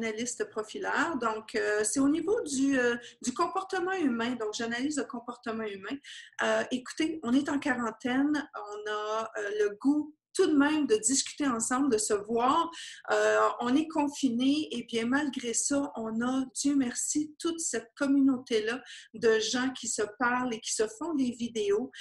analyste profileur. Donc, c'est au niveau du comportement humain. Donc, j'analyse le comportement humain. Écoutez, on est en quarantaine. On a le goût tout de même de discuter ensemble, de se voir. On est confinés et bien malgré ça, on a, Dieu merci, toute cette communauté-là de gens qui se parlent et qui se font des vidéos.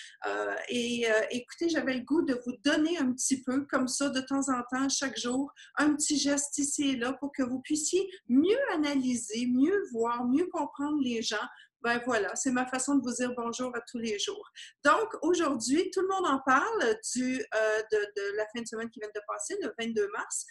Écoutez, j'avais le goût de vous donner un petit peu, comme ça, de temps en temps, chaque jour, un petit geste ici et là pour que vous puissiez mieux analyser, mieux voir, mieux comprendre les gens. Ben voilà, c'est ma façon de vous dire bonjour à tous les jours. Donc, aujourd'hui, tout le monde en parle de la fin de semaine qui vient de passer, le 22 mars.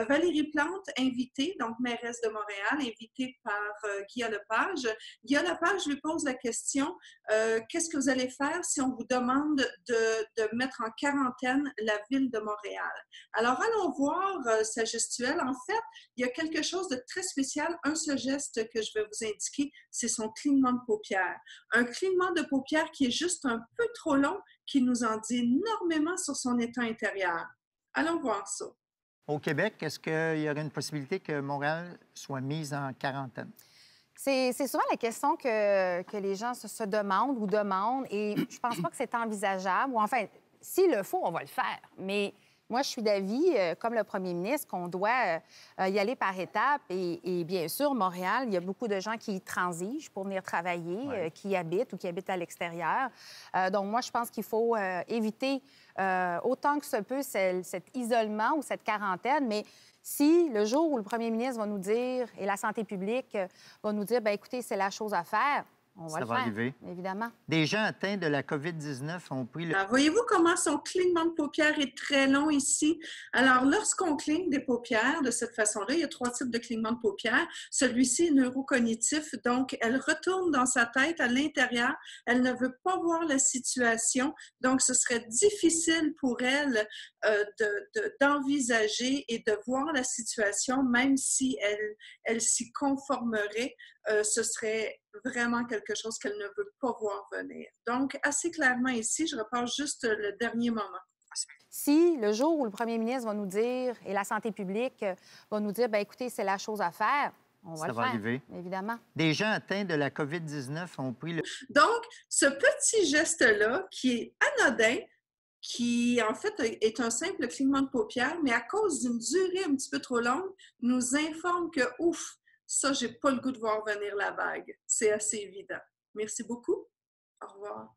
Valérie Plante, invitée, donc mairesse de Montréal, invitée par Guillaume Lepage. Guillaume Lepage lui pose la question, qu'est-ce que vous allez faire si on vous demande de mettre en quarantaine la ville de Montréal? Alors, allons voir sa gestuelle. En fait, il y a quelque chose de très spécial. Un seul geste que je vais vous indiquer, c'est son clignement de paupières. Un clignement de paupières qui est juste un peu trop long, qui nous en dit énormément sur son état intérieur. Allons voir ça. Au Québec, est-ce qu'il y aurait une possibilité que Montréal soit mise en quarantaine? C'est souvent la question que les gens se demandent ou demandent, et je pense pas que c'est envisageable. Ou enfin, s'il le faut, on va le faire. Mais moi, je suis d'avis, comme le premier ministre, qu'on doit y aller par étapes. Et bien sûr, Montréal, il y a beaucoup de gens qui y transigent pour venir travailler, qui y habitent ou qui habitent à l'extérieur. Donc, moi, je pense qu'il faut éviter autant que se peut cet isolement ou cette quarantaine. Mais si le jour où le premier ministre va nous dire, et la santé publique va nous dire, bien écoutez, c'est la chose à faire, on va le faire, arriver. évidemment. Des gens atteints de la COVID-19 ont pris le... Voyez-vous comment son clignement de paupières est très long ici? Alors, lorsqu'on cligne des paupières de cette façon-là, il y a 3 types de clignement de paupières. Celui-ci est neurocognitif, donc elle retourne dans sa tête à l'intérieur. Elle ne veut pas voir la situation, donc ce serait difficile pour elle d'envisager et de voir la situation, même si elle s'y conformerait. Ce serait vraiment quelque chose qu'elle ne veut pas voir venir. Donc, assez clairement ici, je repasse juste le dernier moment. Si le jour où le premier ministre va nous dire, et la santé publique va nous dire, bien écoutez, c'est la chose à faire, on va le faire, arriver. évidemment. Des gens atteints de la COVID-19 ont pris le... Donc, ce petit geste-là, qui est anodin, qui, en fait, est un simple clignement de paupières, mais à cause d'une durée un petit peu trop longue, nous informe que, ouf, ça, j'ai pas le goût de voir venir la vague. C'est assez évident. Merci beaucoup. Au revoir.